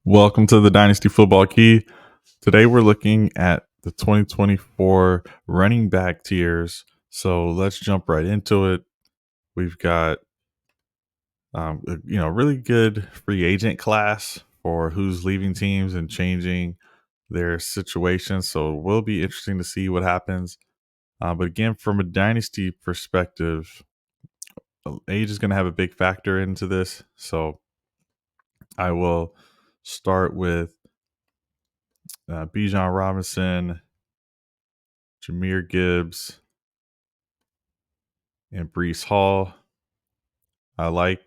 Welcome to the Dynasty Football Key. Today we're looking at the 2024 running back tiers. So let's jump right into it. We've got really good free agent class for who's leaving teams and changing their situation. So it will be interesting to see what happens. But again, from a dynasty perspective, age is going to have a big factor into this. So I will start with Bijan Robinson, Jameer Gibbs, and Brees Hall. I like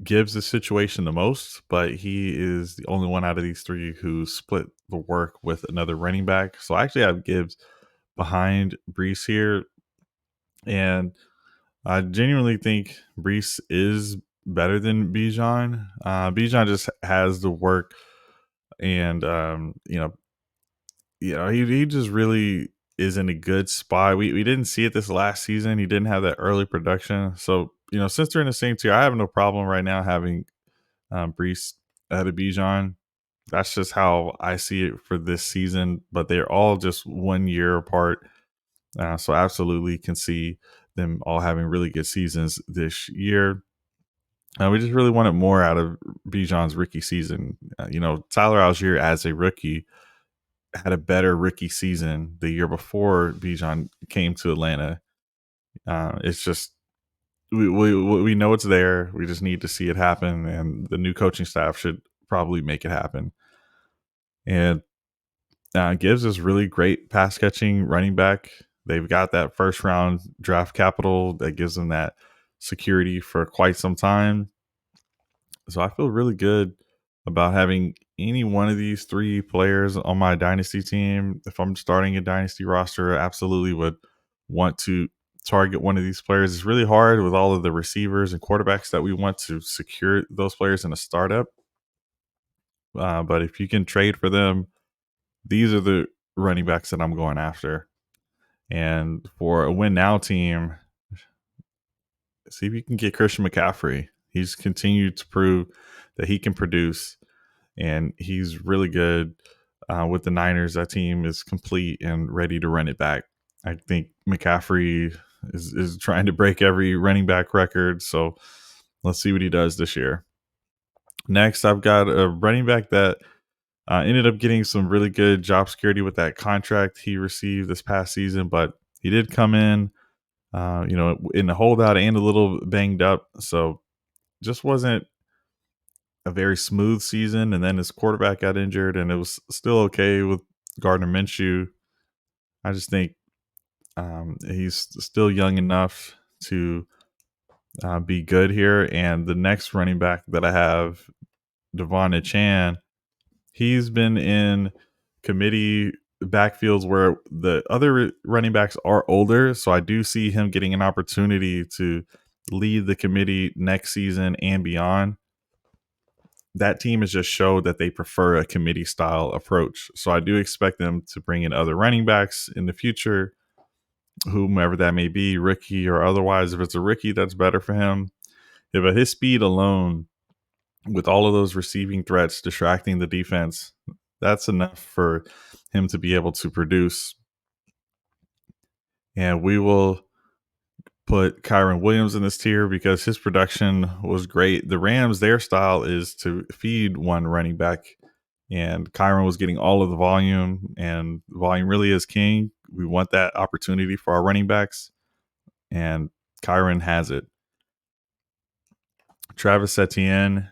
Gibbs' situation the most, but he is the only one out of these three who split the work with another running back. So I actually have Gibbs behind Brees here. And I genuinely think Brees is better than Bijan. Bijan just has the work and he just really is in a good spot. We didn't see it this last season. He didn't have that early production. So, since they're in the same tier, I have no problem right now having Brees ahead of Bijan. That's just how I see it for this season. But they're all just 1 year apart. So absolutely can see them all having really good seasons this year. We just really wanted more out of Bijan's rookie season. Tyler Algier as a rookie had a better rookie season the year before Bijan came to Atlanta. It's just we know it's there. We just need to see it happen, and the new coaching staff should probably make it happen. And Gibbs is really great pass catching running back. They've got that first round draft capital that gives them that security for quite some time. So I feel really good about having any one of these three players on my dynasty team. If I'm starting a dynasty roster, I absolutely would want to target one of these players. It's really hard with all of the receivers and quarterbacks that we want to secure those players in a startup. But if you can trade for them, these are the running backs that I'm going after. And for a win now team, see if you can get Christian McCaffrey. He's continued to prove that he can produce, and he's really good with the Niners. That team is complete and ready to run it back. I think McCaffrey is trying to break every running back record, so let's see what he does this year. Next, I've got a running back that ended up getting some really good job security with that contract he received this past season, but he did come in, in the holdout and a little banged up, so just wasn't a very smooth season. And then his quarterback got injured, and it was still okay with Gardner Minshew. I just think he's still young enough to be good here. And the next running back that I have, Devon Chan, he's been in committee backfields where the other running backs are older. So I do see him getting an opportunity to lead the committee next season and beyond. That team has just showed that they prefer a committee style approach. So I do expect them to bring in other running backs in the future, whomever that may be, rookie or otherwise. If it's a rookie, that's better for him. If at his speed alone, with all of those receiving threats distracting the defense, that's enough for him to be able to produce. And we will put Kyron Williams in this tier because his production was great. The Rams, their style is to feed one running back, and Kyron was getting all of the volume, and volume really is king. We want that opportunity for our running backs, and Kyron has it. Travis Etienne,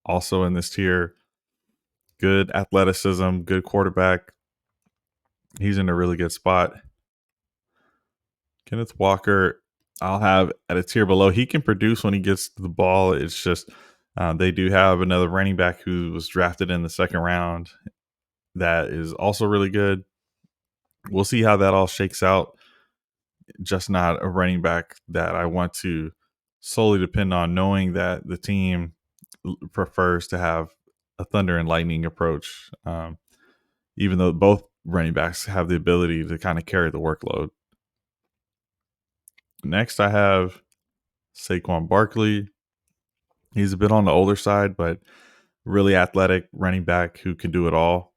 also in this tier, good athleticism, good quarterback. He's in a really good spot. Kenneth Walker, I'll have at a tier below. He can produce when he gets the ball. It's just they do have another running back who was drafted in the second round that is also really good. We'll see how that all shakes out. Just not a running back that I want to solely depend on, knowing that the team prefers to have a thunder and lightning approach, even though both running backs have the ability to kind of carry the workload. Next, I have Saquon Barkley. He's a bit on the older side, but really athletic running back who can do it all.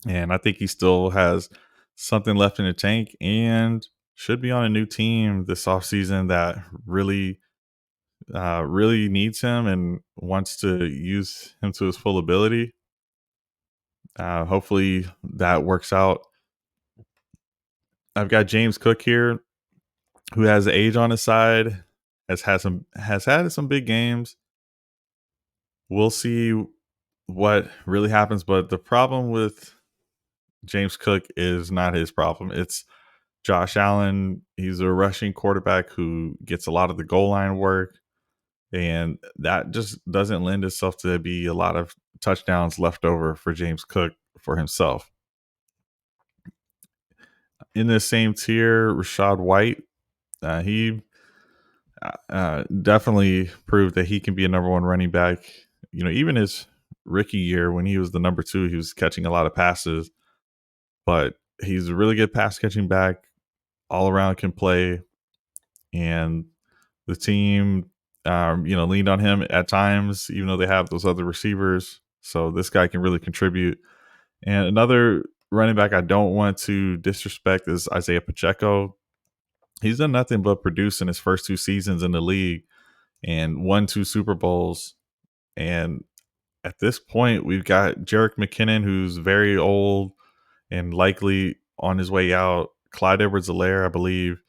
And I think he still has something left in the tank and should be on a new team this offseason that really needs him and wants to use him to his full ability. Hopefully that works out. I've got James Cook here, who has the age on his side, has had some big games. We'll see what really happens, but the problem with James Cook is not his problem. It's Josh Allen. He's a rushing quarterback who gets a lot of the goal line work, and that just doesn't lend itself to be a lot of touchdowns left over for James Cook for himself. In the same tier, Rashad White, he definitely proved that he can be a number one running back. You know, even his rookie year when he was the number two, he was catching a lot of passes, but he's a really good pass catching back, all around can play, and the team, leaned on him at times, even though they have those other receivers. So this guy can really contribute. And another running back I don't want to disrespect is Isaiah Pacheco. He's done nothing but produce in his first two seasons in the league and won two Super Bowls. And at this point, we've got Jerick McKinnon, who's very old and likely on his way out. Clyde Edwards-Helaire, I believe,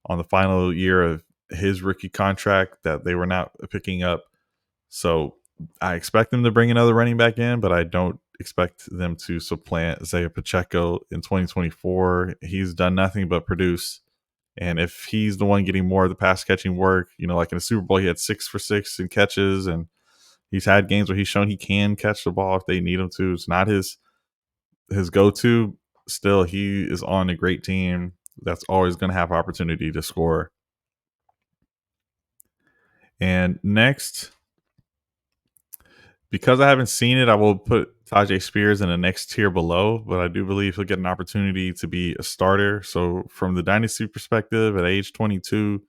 on the final year of his rookie contract that they were not picking up. So I expect them to bring another running back in, but I don't expect them to supplant Isaiah Pacheco in 2024. He's done nothing but produce. And if he's the one getting more of the pass catching work, like in the Super Bowl, he had 6 for 6 in catches, and he's had games where he's shown he can catch the ball if they need him to. It's not his go to. Still, he is on a great team that's always going to have opportunity to score. And next, because I haven't seen it, I will put Tajay Spears in the next tier below, but I do believe he'll get an opportunity to be a starter. So, from the dynasty perspective, at age 22,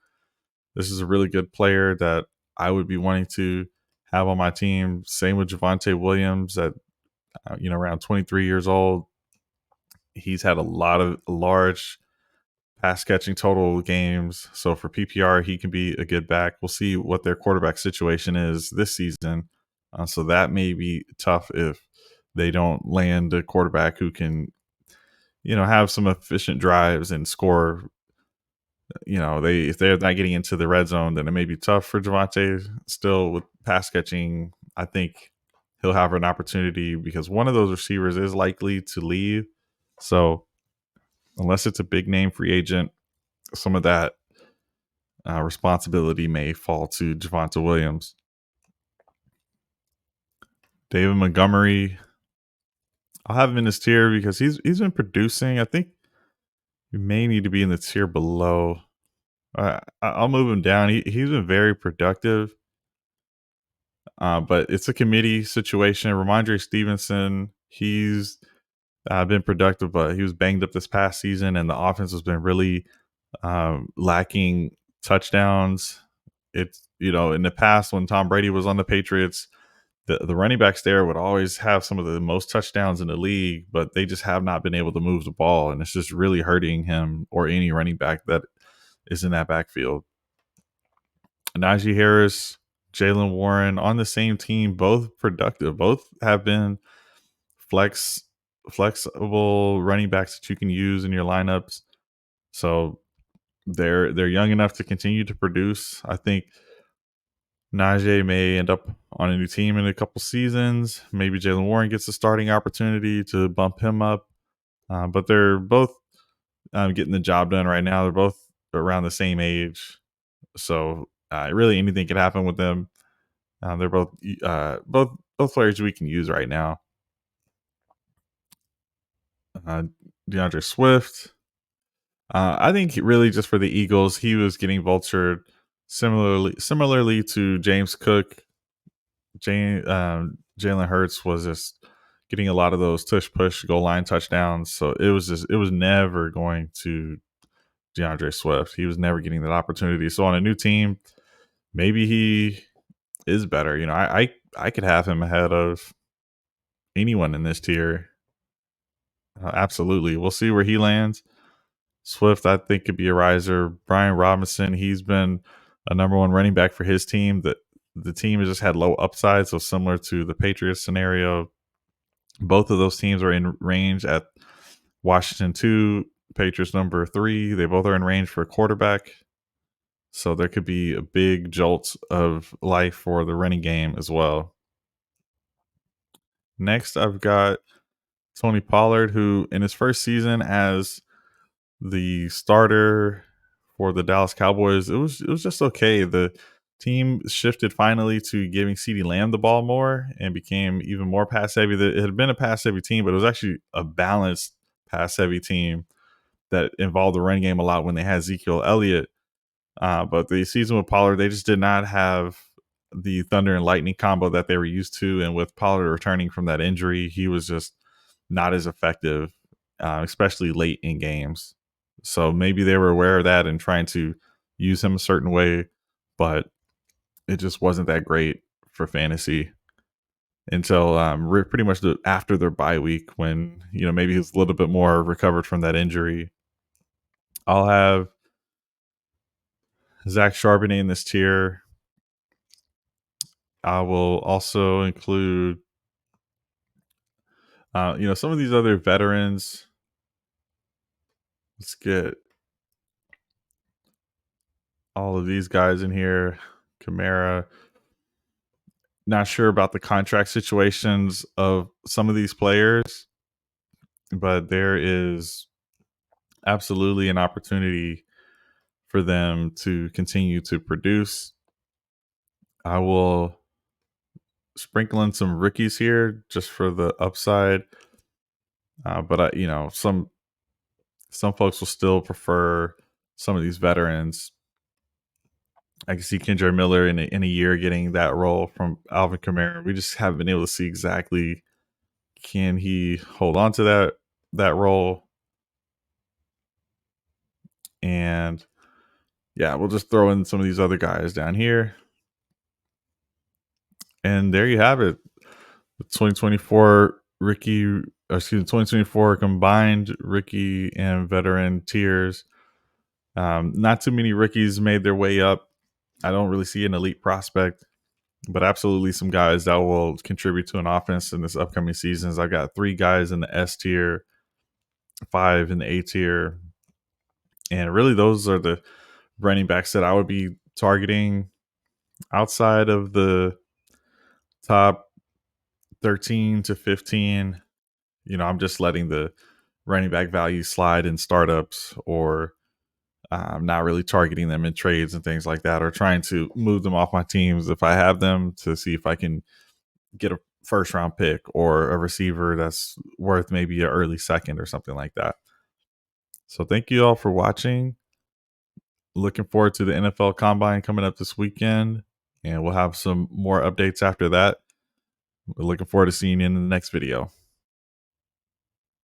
this is a really good player that I would be wanting to have on my team. Same with Javonte Williams at around 23 years old. He's had a lot of large pass catching total games. So for PPR, he can be a good back. We'll see what their quarterback situation is this season. So that may be tough if they don't land a quarterback who can, have some efficient drives and score. If they're not getting into the red zone, then it may be tough for Javonte. Still, with pass catching, I think he'll have an opportunity because one of those receivers is likely to leave. So unless it's a big name free agent, some of that responsibility may fall to Javonte Williams. David Montgomery, I'll have him in this tier because he's been producing. I think you may need to be in the tier below. I'll move him down. He's been very productive, but it's a committee situation. Ramondre Stevenson, he's been productive, but he was banged up this past season, and the offense has been really lacking touchdowns. It's, in the past when Tom Brady was on the Patriots, the running backs there would always have some of the most touchdowns in the league, but they just have not been able to move the ball, and it's just really hurting him or any running back that is in that backfield. Najee Harris, Jalen Warren on the same team, both productive, both have been flexible running backs that you can use in your lineups. So they're young enough to continue to produce. I think Najee may end up on a new team in a couple seasons. Maybe Jalen Warren gets a starting opportunity to bump him up. But they're both getting the job done right now. They're both around the same age. So really anything could happen with them. They're both players we can use right now. DeAndre Swift. I think really just for the Eagles, he was getting vultured similarly to James Cook. Jalen Hurts was just getting a lot of those tush push goal line touchdowns. So it was never going to DeAndre Swift. He was never getting that opportunity. So on a new team, maybe he is better. I could have him ahead of anyone in this tier. Absolutely. We'll see where he lands. Swift, I think, could be a riser. Brian Robinson, he's been a number one running back for his team. The team has just had low upside, so similar to the Patriots scenario. Both of those teams are in range at Washington 2, Patriots number 3. They both are in range for a quarterback. So there could be a big jolt of life for the running game as well. Next, I've got Tony Pollard, who in his first season as the starter for the Dallas Cowboys, it was just okay. The team shifted finally to giving CeeDee Lamb the ball more and became even more pass heavy. It had been a pass heavy team, but it was actually a balanced pass heavy team that involved the running game a lot when they had Ezekiel Elliott. But the season with Pollard, they just did not have the thunder and lightning combo that they were used to. And with Pollard returning from that injury, he was just not as effective, especially late in games. So maybe they were aware of that and trying to use him a certain way, but it just wasn't that great for fantasy until pretty much after their bye week when maybe he's a little bit more recovered from that injury. I'll have Zach Charbonnet in this tier. I will also include, some of these other veterans. Let's get all of these guys in here. Kamara. Not sure about the contract situations of some of these players, but there is absolutely an opportunity for them to continue to produce. I will sprinkle in some rookies here just for the upside. But some folks will still prefer some of these veterans. I can see Kendra Miller in a year getting that role from Alvin Kamara. We just haven't been able to see exactly can he hold on to that role. And yeah, we'll just throw in some of these other guys down here. And there you have it. The 2024 2024 combined rookie and veteran tiers. Not too many rookies made their way up. I don't really see an elite prospect, but absolutely some guys that will contribute to an offense in this upcoming seasons. I've got 3 guys in the S tier, 5 in the A tier, and really those are the running backs that I would be targeting outside of the top 13 to 15. I'm just letting the running back value slide in startups, or I'm not really targeting them in trades and things like that, or trying to move them off my teams if I have them to see if I can get a first round pick or a receiver that's worth maybe an early second or something like that. So thank you all for watching. Looking forward to the NFL Combine coming up this weekend, and we'll have some more updates after that. We're looking forward to seeing you in the next video.